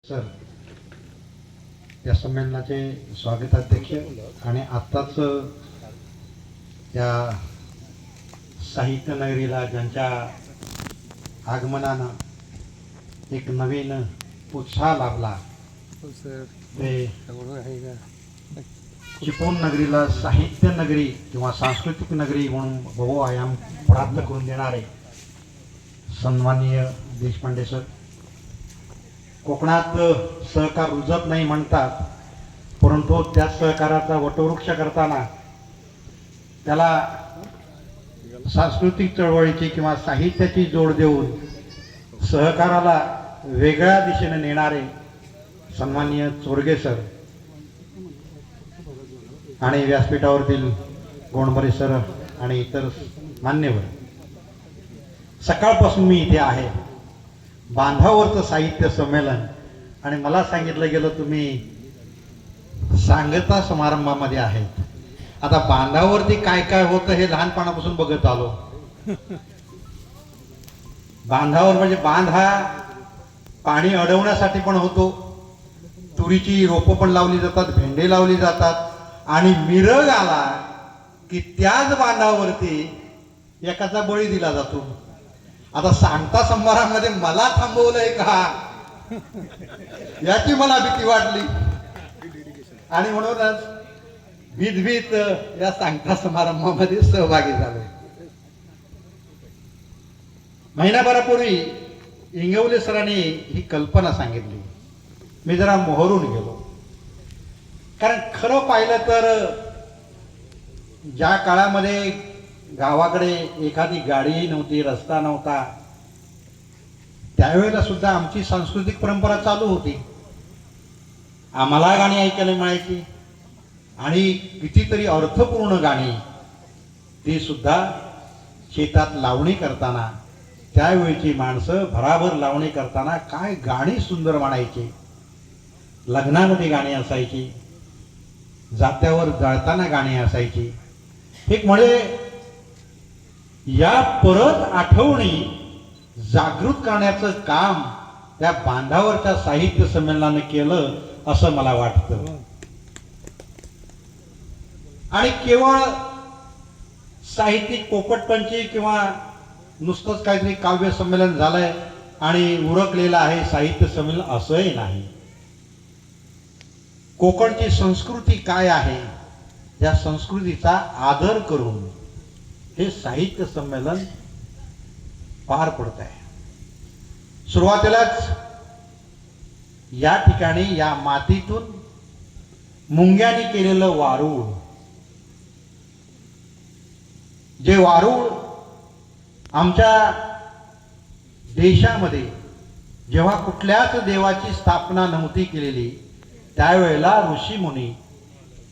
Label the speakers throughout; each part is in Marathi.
Speaker 1: सर, या संमेलनाचे स्वागताध्यक्ष आणि आत्ताच या साहित्य नगरीला ज्यांच्या आगमनानं एक नवीन उत्साह लाभला ते चिपळूण नगरीला साहित्य नगरी किंवा सांस्कृतिक नगरी म्हणून बहु आयाम प्राप्त करून देणारे सन्माननीय देशपांडे सर. कोकणात सहकार रुजत नाही म्हणतात, परंतु त्या सहकाराचा वटवृक्ष करताना त्याला सांस्कृतिक चळवळीची किंवा साहित्याची जोड देऊन सहकाराला वेगळ्या दिशेने नेणारे सन्माननीय चोरगे सर आणि व्यासपीठावरील गोंडबरे सर आणि इतर मान्यवर, सकाळपासून मी इथे आहे. बांधावरचं साहित्य संमेलन आणि मला सांगितलं गेलं तुम्ही सांगता समारंभामध्ये आहेत. आता बांधावरती काय काय होतं हे लहानपणापासून बघत आलो. बांधावर म्हणजे बांध हा पाणी अडवण्यासाठी पण होतो, तुरीची रोपं पण लावली जातात, भेंडे लावली जातात आणि मिरग आला की त्याच बांधावरती एकाचा बळी दिला जातो. आता सांगता समारंभामध्ये मला थांबवलंय का याची मला भीती वाटली आणि म्हणूनच भीत या सांगता समारंभामध्ये सहभागी झालो. महिनाभरापूर्वी इंगवले सरांनी ही कल्पना सांगितली. मी जरा मोहरून गेलो, कारण खरं पाहिलं तर ज्या काळामध्ये गावाकडे एखादी गाडी नव्हती, रस्ता नव्हता, त्यावेळेला सुद्धा आमची सांस्कृतिक परंपरा चालू होती. आम्हाला गाणी ऐकायला मिळायची आणि कितीतरी अर्थपूर्ण गाणी, ती सुद्धा शेतात लावणी करताना त्यावेळची माणसं भराभर लावणी करताना काय गाणी सुंदर म्हणायची. लग्नामध्ये गाणी असायची, जात्यावर जळताना गाणी असायची. एक म्हणजे या परत आठवणी जागृत करण्याचं काम त्या बांधावरच्या साहित्य संमेलनाने केलं असं मला वाटतं. आणि केवळ साहित्यिक पोपटपंची किंवा नुसतंच काहीतरी काव्य संमेलन झालंय आणि उरकलेलं आहे साहित्य संमेलन असंही नाही. कोकणची संस्कृती काय आहे या संस्कृतीचा आदर करून हे साहित्य संमेलन पार पडत आहे. सुरुवातीलाच या ठिकाणी या मातीतून मुंग्याने केलेलं वारूळ, जे वारूळ आमच्या देशामध्ये जेव्हा कुठल्याच देवाची स्थापना नव्हती केलेली त्यावेळेला ऋषीमुनी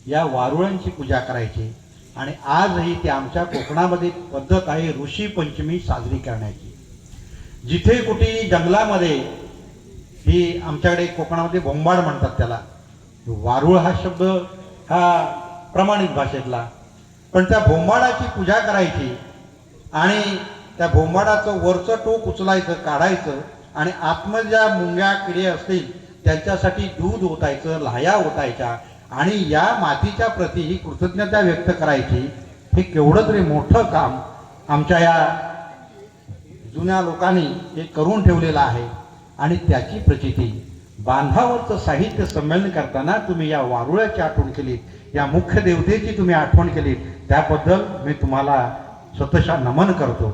Speaker 1: या वारुळांची पूजा करायची आणि आजही ते आमच्या कोकणामध्ये पद्धत आहे ऋषी पंचमी साजरी करण्याची. जिथे कुठे जंगलामध्ये, ही आमच्याकडे कोकणामध्ये बोंबाड म्हणतात त्याला, वारुळ हा शब्द हा प्रमाणित भाषेतला, पण त्या बोंबाडाची पूजा करायची आणि त्या बोंबाडाचं वरचं टोक उचलायचं, काढायचं आणि आतमध्ये ज्या मुंग्या किडे असतील त्यांच्यासाठी दूध ओतायचं, लाह्या ओतायच्या आणि या मातीच्या प्रती ही कृतज्ञता व्यक्त करायची. हे केवढं तरी मोठं काम आमच्या या जुन्या लोकांनी हे करून ठेवलेलं आहे आणि त्याची प्रचिती बांधावरचं साहित्य संमेलन करताना तुम्ही या वारुळाची आठवण केली, या मुख्य देवतेची तुम्ही आठवण केली, त्याबद्दल मी तुम्हाला स्वतःचा नमन करतो.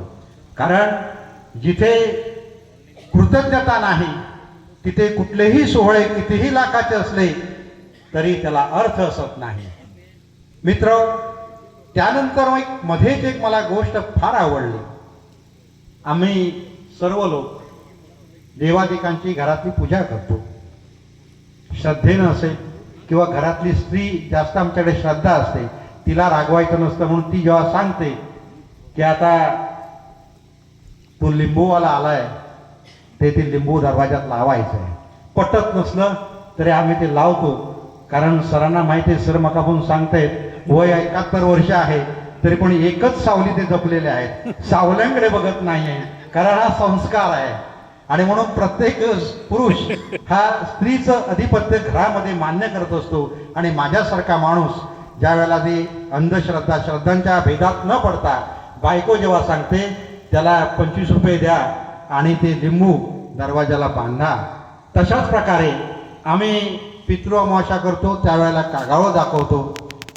Speaker 1: कारण जिथे कृतज्ञता नाही तिथे कुठलेही सोहळे कितीही लाखाचे असले तरी त्याला अर्थ असत नाही. मित्र, त्यानंतर मध्येच एक मला गोष्ट फार आवडली. आम्ही सर्व लोक देवादिकांची घरातली पूजा करतो, श्रद्धेनं असेल किंवा घरातली स्त्री जास्त आमच्याकडे श्रद्धा असते, तिला रागवायचं नसतं म्हणून ती जेव्हा सांगते की आता तो लिंबूवाला आलाय ते लिंबू दरवाजात लावायचं आहे, पटत नसलं तरी आम्ही ते लावतो. कारण सरांना माहिती आहे, सर मकापून सांगतायत वय 71 वर्ष आहे तरी पण एकच सावली ते जपलेले आहेत, सावल्यांकडे बघत नाहीये, कारण हा संस्कार आहे. आणि म्हणून प्रत्येक पुरुष हा स्त्रीचं अधिपत्य घरामध्ये मान्य करत असतो. आणि माझ्यासारखा माणूस ज्या वेळेला ते अंधश्रद्धा श्रद्धांच्या भेदात न पडता बायको जेव्हा सांगते त्याला 25 रुपये द्या आणि ते लिंबू दरवाजाला बांधा, तशाच प्रकारे आम्ही पितृ अमावस्या करतो त्यावेळेला कागाळं दाखवतो.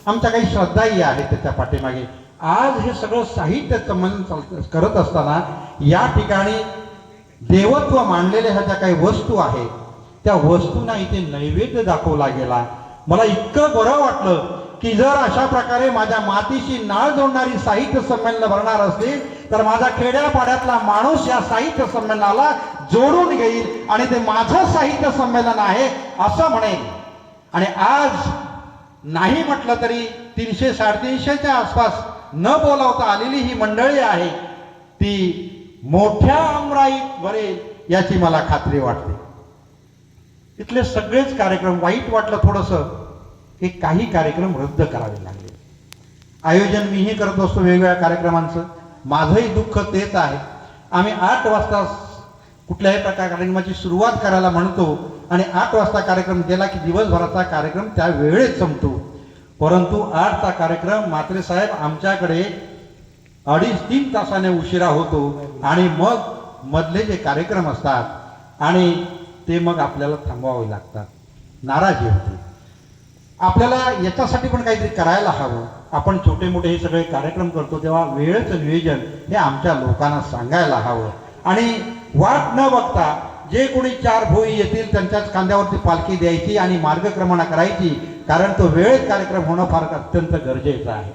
Speaker 1: आमच्या काही श्रद्धाही आहेत त्याच्या पाठीमागे. आज हे सगळं साहित्य संबंध करत असताना या ठिकाणी देवत्व मानलेल्या ह्या ज्या काही वस्तू आहेत त्या वस्तूंना इथे नैवेद्य दाखवला गेला. मला इतकं बरं वाटलं की जर अशा प्रकारे माझ्या मातीशी नाळ जोडणारी साहित्य संमेलन भरणार असतील तर माझा खेड्यापाड्यातला माणूस या साहित्य संमेलनाला जोडून घेईल आणि ते माझं साहित्य संमेलन आहे असं म्हणेल. आणि आज नाही म्हटलं तरी 300-350च्या आसपास न बोलावता आलेली ही मंडळी आहे ती मोठ्या आमराईत भरेल याची मला खात्री वाटते. इथले सगळेच कार्यक्रम वाईट वाटलं थोडंसं की काही कार्यक्रम रद्द करावे लागले. आयोजन मीही करत असतो वेगवेगळ्या कार्यक्रमांचं, माझंही दुःख तेच आहे. आम्ही 8 वाजता कुठल्याही प्रकार कार्यक्रमाची सुरुवात करायला म्हणतो आणि 8 वाजता कार्यक्रम गेला की दिवसभराचा कार्यक्रम त्या वेळेत संपतो. परंतु 8चा कार्यक्रम म्हात्रे साहेब आमच्याकडे 2.5-3 तासाने उशिरा होतो आणि मग मधले जे कार्यक्रम असतात आणि ते मग आपल्याला थांबवावे लागतात. नाराजी होते. आपल्याला याच्यासाठी पण काहीतरी करायला हवं. आपण छोटे मोठे हे सगळे कार्यक्रम करतो तेव्हा वेळेचं नियोजन हे आमच्या लोकांना सांगायला हवं. आणि वाट न बघता जे कोणी 4 भोई येतील त्यांच्याच खांद्यावरती पालखी द्यायची आणि मार्गक्रमणा करायची, कारण तो वेळेत कार्यक्रम होणं फार अत्यंत गरजेचं आहे.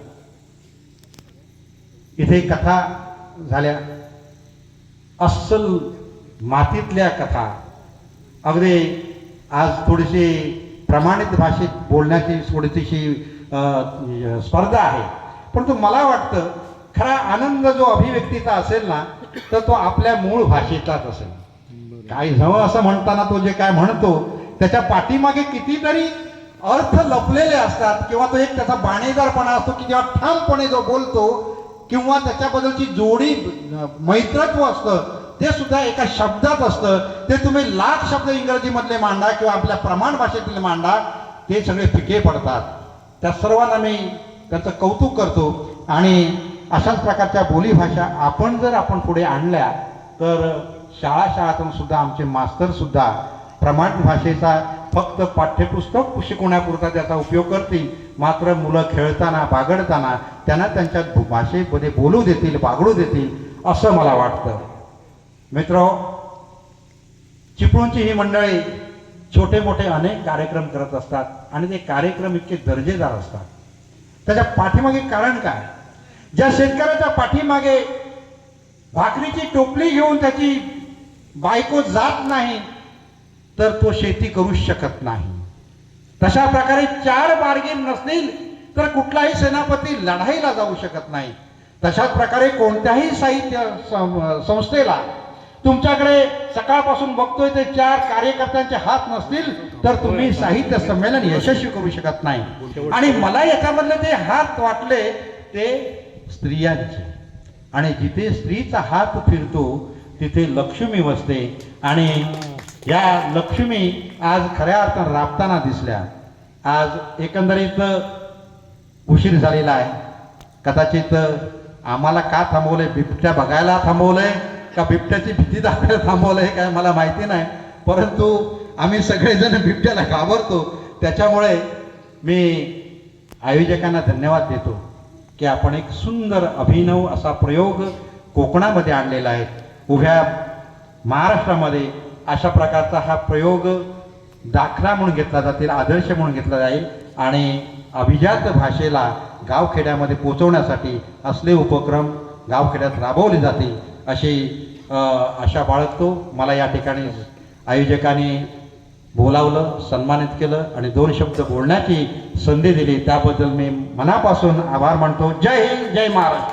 Speaker 1: इथे कथा झाल्या, अस्सल मातीतल्या कथा. अगदी आज थोडीशी प्रमाणित भाषेत बोलण्याची थोडीशी स्पर्धा आहे, परंतु मला वाटतं खरा आनंद जो अभिव्यक्तीचा असेल ना तर तो आपल्या मूळ भाषेचाच असेल. काही जवळ असं म्हणताना तो जे काय म्हणतो त्याच्या पाठीमागे कितीतरी अर्थ लपलेले असतात किंवा तो एक त्याचा बाणेदारपणा असतो की जेव्हा ठामपणे जो बोलतो किंवा त्याच्याबद्दलची जोडी मैत्रत्व असतं ते सुद्धा एका शब्दात असतं. ते तुम्ही लाख शब्द इंग्रजीमधले मांडा किंवा आपल्या प्रमाण भाषेतील मांडा, ते सगळे फिके पडतात. त्या सर्वांना मी त्याचं कौतुक करतो. आणि अशाच प्रकारच्या बोलीभाषा आपण पुढे आणल्या तर शाळातून सुद्धा आमचे मास्तर सुद्धा प्रमाणित भाषेचा फक्त पाठ्यपुस्तक शिकवण्यापुरता त्याचा उपयोग करतील, मात्र मुलं खेळताना बागडताना त्यांना त्यांच्या भाषेमध्ये बोलू देतील, बागडू देतील असं मला वाटतं. मित्र, चिपळूणची ही मंडळी छोटे मोठे अनेक कार्यक्रम करत असतात आणि ते कार्यक्रम इतके दर्जेदार असतात. त्याच्या पाठीमागे कारण काय? ज्या शेतकऱ्याच्या पाठीमागे भाकरीची टोपली घेऊन त्याची बायको जात नाही तर तो शेती करू शकत नाही. तशा प्रकारे 4 बार्गेन नसतील तर कुठलाही सेनापती लढाईला जाऊ शकत नाही. तशाच प्रकारे कोणत्याही साहित्य संस्थेला तुमच्याकडे सकाळपासून बघतोय ते 4 कार्यकर्त्यांचे हात नसतील तर तुम्ही साहित्य संमेलन यशस्वी करू शकत नाही. आणि मला याच्यामधले ते हात वाटले ते स्त्रियांचे. आणि जिथे स्त्रीचा हात फिरतो तिथे लक्ष्मी वसते. आणि या लक्ष्मी आज खऱ्या अर्थानं राबताना दिसल्या. आज एकंदरीत उशीर झालेला आहे. कदाचित आम्हाला का थांबवलंय? बिबट्या बघायला थांबवलंय का बिबट्याची भीती दाखवायला थांबवलंय काय मला माहिती नाही, परंतु आम्ही सगळेजण बिबट्याला घाबरतो. त्याच्यामुळे मी आयोजकांना धन्यवाद देतो की आपण एक सुंदर अभिनव असा प्रयोग कोकणामध्ये आणलेला आहे. उभ्या महाराष्ट्रामध्ये अशा प्रकारचा हा प्रयोग दाखला म्हणून घेतला जातील, आदर्श म्हणून घेतला जाईल आणि अभिजात भाषेला गावखेड्यामध्ये पोचवण्यासाठी असले उपक्रम गावखेड्यात राबवले जातील अशी आशा बाळगतो. मला या ठिकाणी आयोजकांनी बोलावलं, सन्मानित केलं आणि 2 शब्द बोलण्याची संधी दिली त्याबद्दल मी मनापासून आभार मानतो. जय हिंद, जय महाराष्ट्र.